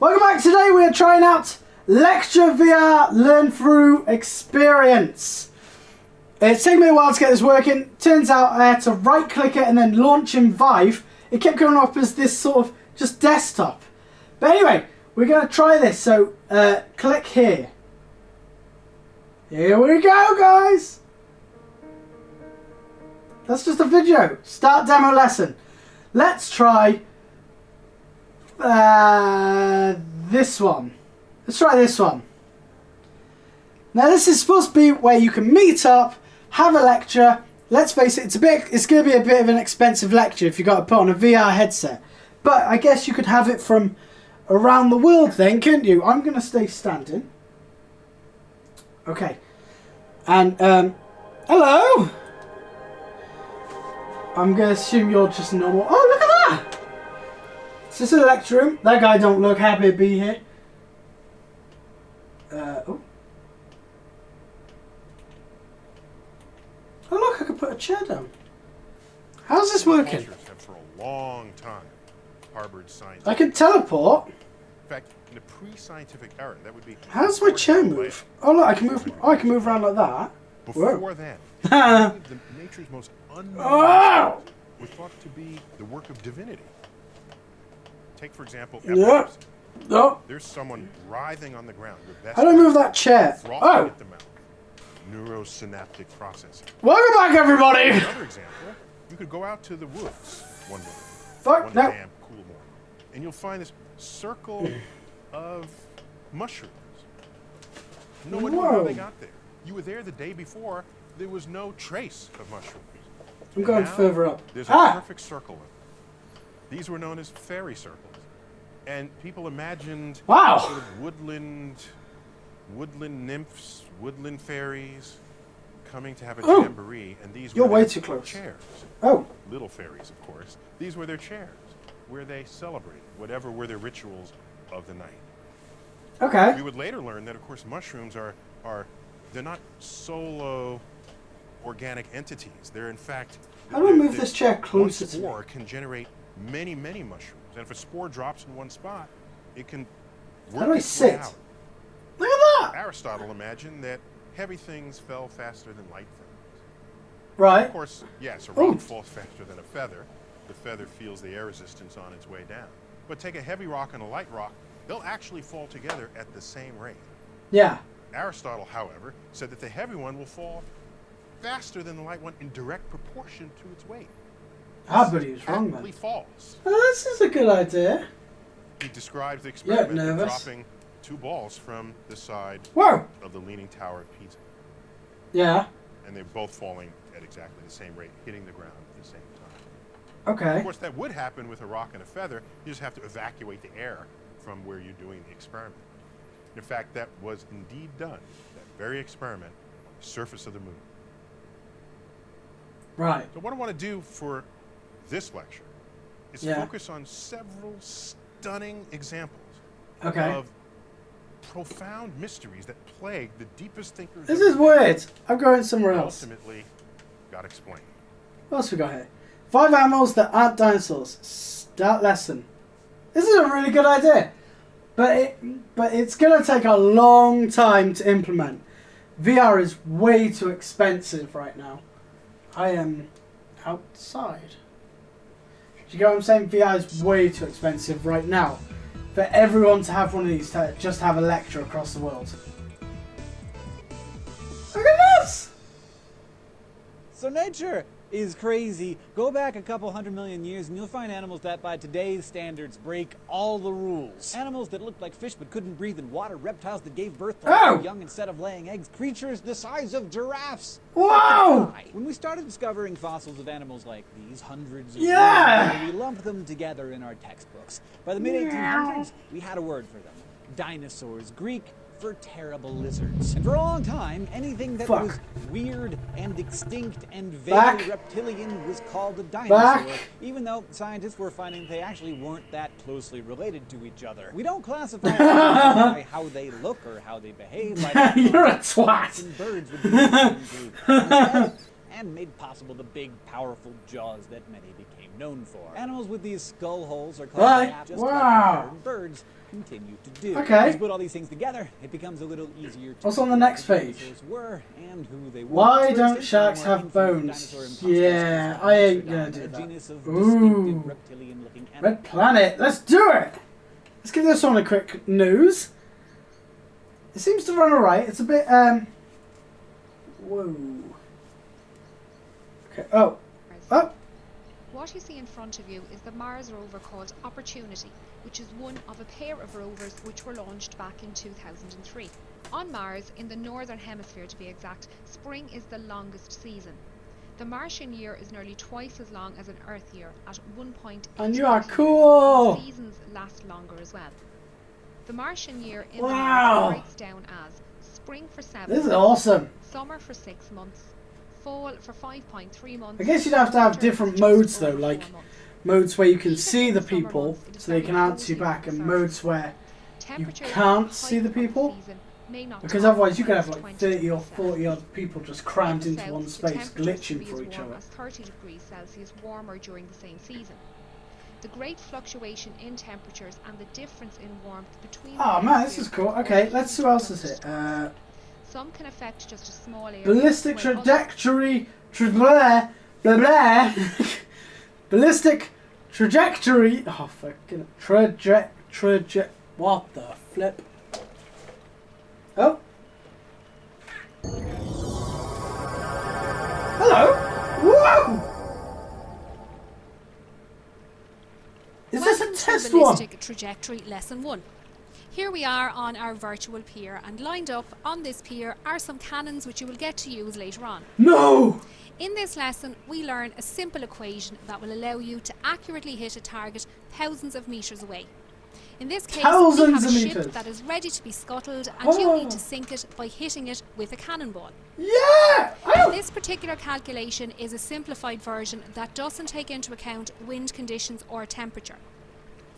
Welcome back. Today we are trying out Lecture VR Learn Through Experience. It's taken me a while to get this working. Turns out I had to right click it and then launch in Vive. It kept going up as this sort of just desktop. But anyway, we're going to try this. So click here. Here we go, guys. That's just a video. Start demo lesson. Let's try this one. Let's try this one. Now this is supposed to be where you can meet up, have a lecture. Let's face it, it's going to be a bit of an expensive lecture if you've got to put on a VR headset. But I guess you could have it from around the world then, couldn't you? I'm going to stay standing. Okay. And, hello? I'm going to assume you're just normal. Oh, look at that! Is this a lecture room? That guy don't look happy to be here. Oh. Oh look, I can put a chair down. How's this working? Have for a long time harbored science. I can teleport. In fact, in a pre-scientific era, that would be. How does my chair move? Oh look, I can move. Oh, I can move around like that. Before Whoa. then, nature's most unknown Oh! was thought to be the work of divinity. Take, for example, Yeah. epilepsy. Oh. There's someone writhing on the ground. How do I move that chair? Oh! At the mouth. Neurosynaptic processing. Welcome back, everybody! Another example, you could go out to the woods one morning. Fuck, one no. damp, cool morning. And you'll find this circle of mushrooms. No one knew how they got there. You were there the day before, there was no trace of mushrooms. I'm going Now, further up. There's a perfect circle of them. These were known as fairy circles. And people imagined Wow. sort of woodland nymphs, woodland fairies coming to have a jamboree, and these You're were way their too close. chairs. Oh. Little fairies, of course. These were their chairs, where they celebrated whatever were their rituals of the night. Okay. We would later learn that, of course, mushrooms they're not solo organic entities. They're in fact. How do I move this chair closer one to me? spore can generate many, many mushrooms, and if a spore drops in one spot, it can work How do I its way sit? out. Look at that! Aristotle imagined that heavy things fell faster than light things. Right. Of course, yes, a rock falls faster than a feather. The feather feels the air resistance on its way down. But take a heavy rock and a light rock, they'll actually fall together at the same rate. Yeah. Aristotle, however, said that the heavy one will fall faster than the light one in direct proportion to its weight. Ah, but he was wrong, Patently man. false. Oh, this is a good idea. He describes the experiment of nervous. dropping two balls from the side Whoa. of the Leaning Tower of Pisa. Yeah. And they're both falling at exactly the same rate, hitting the ground at the same time. Okay. Of course, that would happen with a rock and a feather. You just have to evacuate the air from where you're doing the experiment. In fact, that was indeed done. That very experiment, surface of the moon. Right. So what I want to do for this lecture is focus on several stunning examples of profound mysteries that plague the deepest thinkers. This is weird. I'm going somewhere else. Ultimately, got explained. What else we got here? 5 animals that aren't dinosaurs. Start lesson. This is a really good idea. But it's going to take a long time to implement. VR is way too expensive right now. I am outside. Do you get what I'm saying? VR is way too expensive right now for everyone to have one of these, to just have a lecture across the world. Look at this! So nature is crazy. Go back a couple 100 million years and you'll find animals that by today's standards break all the rules. Animals that looked like fish but couldn't breathe in water, reptiles that gave birth to young instead of laying eggs, creatures the size of giraffes. Whoa! When we started discovering fossils of animals like these hundreds of years ago, we lumped them together in our textbooks. By the mid-1800s, we had a word for them. Dinosaurs, Greek for terrible lizards. And for a long time, anything that was weird and extinct and vaguely reptilian was called a dinosaur, even though scientists were finding they actually weren't that closely related to each other. We don't classify animals by how they look or how they behave. Like you're a twat. birds would be the same group. Instead, and made possible the big, powerful jaws that many became known for. Animals with these skull holes are called naps, just like modern birds continue to do. Okay. As you put all these things together, it becomes a little easier to what's on the next page? were and who they were. Why don't sharks have bones? Yeah, I ain't gonna do that. Ooh. Red Planet, let's do it! Let's give this one a quick news. It seems to run alright. It's a bit, whoa. Okay, oh. Oh! What you see in front of you is the Mars rover called Opportunity, which is one of a pair of rovers which were launched back in 2003. On Mars, in the northern hemisphere to be exact, spring is the longest season. The Martian year is nearly twice as long as an Earth year at 1.8. And you are cool! Seasons last longer as well. The Martian year in wow. the Mars breaks down as spring for 7 This is months, awesome. summer for 6 months, fall for 5.3 months. I guess you'd have to have different modes though, like modes where you can see the people so they can answer you back, and modes where you can't see the people, because otherwise you could have like 30 or 40 odd people just crammed into one space, glitching for each other. 30 degrees Celsius warmer during the same season. The great fluctuation in temperatures and the difference in warmth between. Oh man, this is cool. Okay, let's see what else is here. Some can affect just a small area. Ballistic trajectory, blah blah. Ballistic trajectory. Oh fucking traje. What the flip? Oh. Hello. Whoa. Is this a test one? Ballistic trajectory lesson 1. Here we are on our virtual pier, and lined up on this pier are some cannons which you will get to use later on. No! In this lesson, we learn a simple equation that will allow you to accurately hit a target thousands of meters away. In this case, we have a ship that is ready to be scuttled, and you need to sink it by hitting it with a cannonball. Yeah! This particular calculation is a simplified version that doesn't take into account wind conditions or temperature.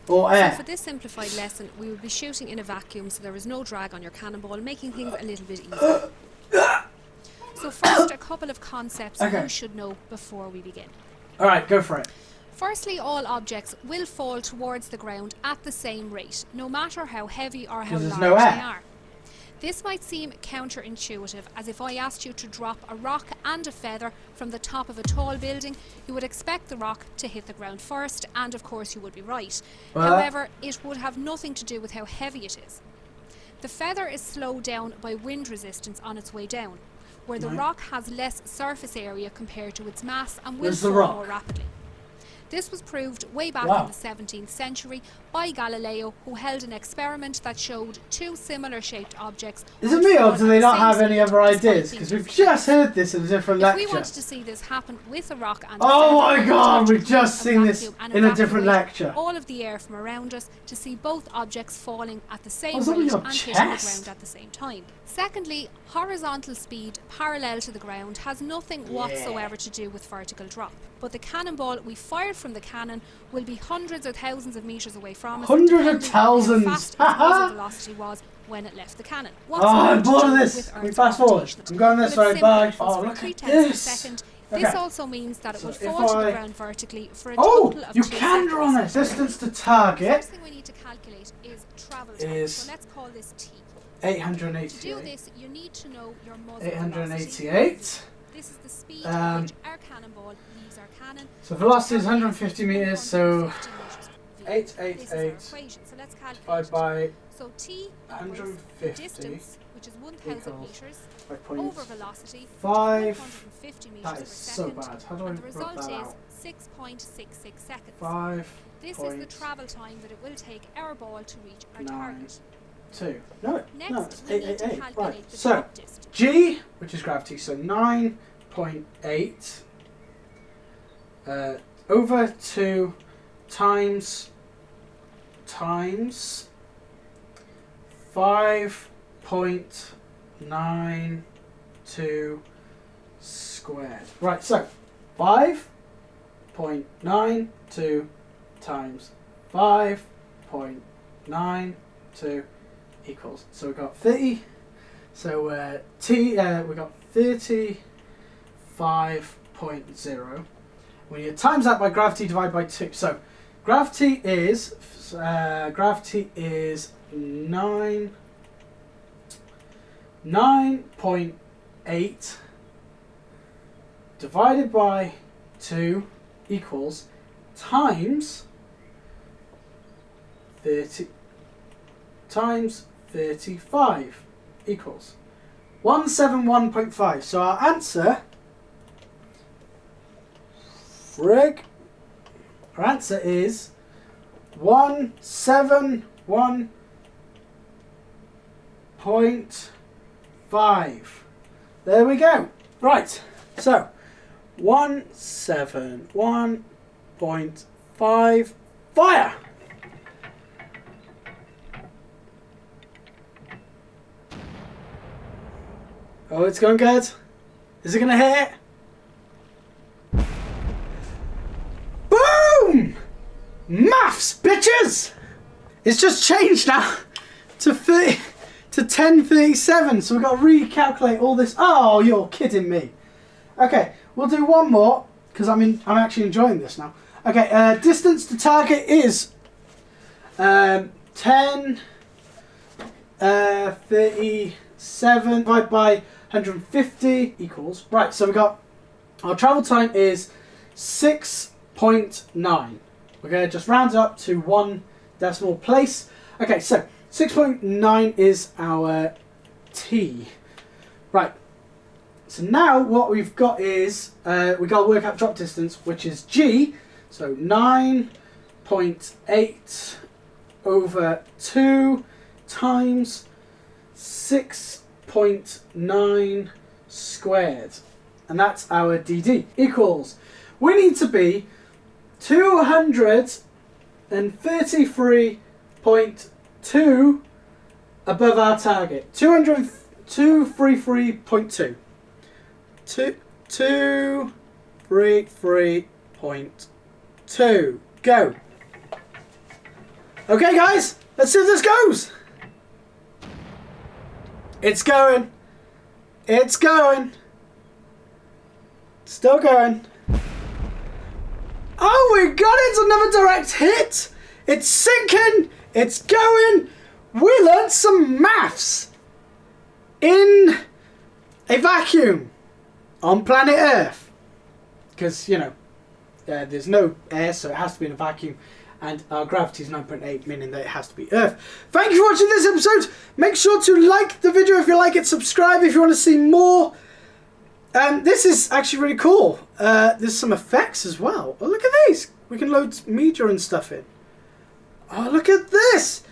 Or air. So for this simplified lesson, we will be shooting in a vacuum, so there is no drag on your cannonball, making things a little bit easier. So first, a couple of concepts you should know before we begin. Alright, go for it. Firstly, all objects will fall towards the ground at the same rate, no matter how heavy or how large they are. This might seem counterintuitive, as if I asked you to drop a rock and a feather from the top of a tall building, you would expect the rock to hit the ground first, and of course you would be right. However, it would have nothing to do with how heavy it is. The feather is slowed down by wind resistance on its way down, where the rock has less surface area compared to its mass and will fall more rapidly. This was proved way back in the 17th century by Galileo, who held an experiment that showed two similar shaped objects. Is it me, or do they not have any other ideas? Because we've just heard this in a different lecture. If we wanted to see this happen with a rock and oh my god, we've just seen this in a different lecture. All of the air from around us to see both objects falling at the same rate and hitting the ground at the same time. Secondly, horizontal speed parallel to the ground has nothing whatsoever to do with vertical drop. But the cannonball we fired from the cannon will be hundreds or thousands of meters away from us. Hundreds of thousands! How fast its muzzle velocity was when it left the cannon. I'm bored of this! Can we fast forward? I'm going this way, bye. Oh, look at this! This also means that it will fall to the ground vertically for a total of 2 seconds. You can draw this! Distance to target. The first thing we need to calculate is travel time. So let's call this T. 888. To do this, you need to know your muzzle 888. Velocity. This is the speed at which our cannonball leaves our cannon. So velocity is 150 meters, so 888 so let's calculate divided by so T 150 distance, which is 1,000 meters, over velocity 150 meters that is per so second, bad. How do I and the work result that is out? 6.66 seconds. 5. This is the travel time that it will take our ball to reach our target. 2. No, Next, no, it's we need to 888. calculate Right. the So drop distance. G, which is gravity, so 9.8 over 2 times 5.92 squared. Right, so 5.92 times 5.92 equals. So we got 30. So we got 30. 5.0. When you times that by gravity divided by 2. So gravity is 9.8 divided by 2 equals times 30 times 35 equals 171.5. So our answer, our answer is 171.5. There we go. Right, so 171.5 fire. Oh, it's going good. Is it going to hit? Boom! Maths, bitches! It's just changed now to 1037, so we've got to recalculate all this. Oh, you're kidding me. Okay, we'll do one more, because I'm actually enjoying this now. Okay, distance to target is 1037 divided by 150 equals, right, so we got, our travel time is 6.9. We're going to just round it up to one decimal place. Okay, so 6.9 is our T. Right, so now what we've got is, we've got to work out drop distance, which is G. So 9.8 over 2 times 6.9 squared. And that's our DD. Equals, we need to be 233.2 above our target. 233.2. 233.2. Go. Okay, guys, let's see if this goes. It's going. It's going. Still going. Oh, we got it! It's another direct hit! It's sinking! It's going! We learned some maths in a vacuum on planet Earth. Because, you know, there's no air, so it has to be in a vacuum. And our gravity is 9.8, meaning that it has to be Earth. Thank you for watching this episode. Make sure to like the video if you like it. Subscribe if you want to see more. This is actually really cool. There's some effects as well. Oh, look at these. We can load media and stuff in. Oh, look at this.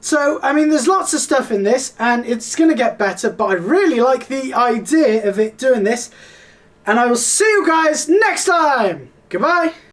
So, I mean, there's lots of stuff in this, and it's going to get better, but I really like the idea of it doing this. And I will see you guys next time. Goodbye.